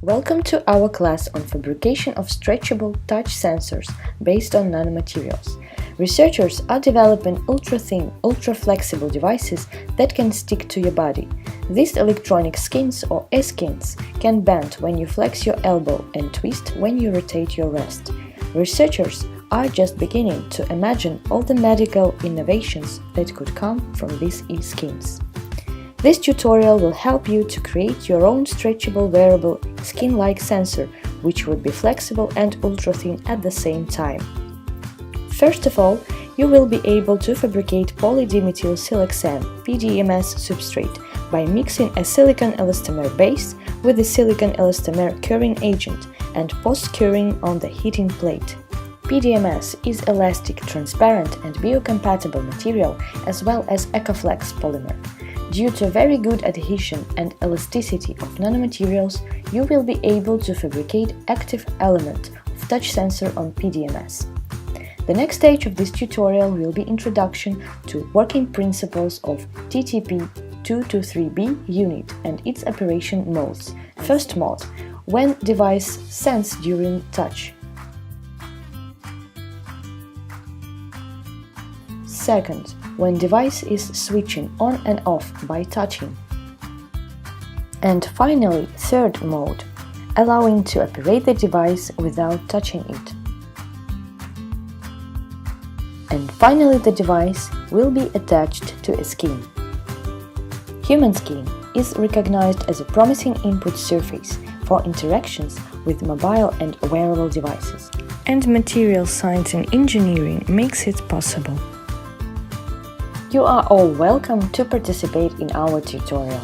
Welcome to our class on fabrication of stretchable touch sensors based on nanomaterials. Researchers are developing ultra-thin, ultra-flexible devices that can stick to your body. These electronic skins or skins can bend when you flex your elbow and twist when you rotate your wrist. Researchers are just beginning to imagine all the medical innovations that could come from these skins. This tutorial will help you to create your own stretchable wearable skin-like sensor, which would be flexible and ultra-thin at the same time. First of all, you will be able to fabricate polydimethylsiloxane (PDMS) substrate by mixing a silicon elastomer base with a silicon elastomer curing agent and post-curing on the heating plate. PDMS is elastic, transparent and biocompatible material as well as EcoFlex polymer. Due to very good adhesion and elasticity of nanomaterials, you will be able to fabricate active element of touch sensor on PDMS. The next stage of this tutorial will be introduction to working principles of TTP223B unit and its operation modes. First mode, when device sense during touch. Second, when device is switching on and off by touching. And finally, third mode, allowing to operate the device without touching it. And finally, the device will be attached to a skin. Human skin is recognized as a promising input surface for interactions with mobile and wearable devices. And material science and engineering makes it possible. You are all welcome to participate in our tutorial.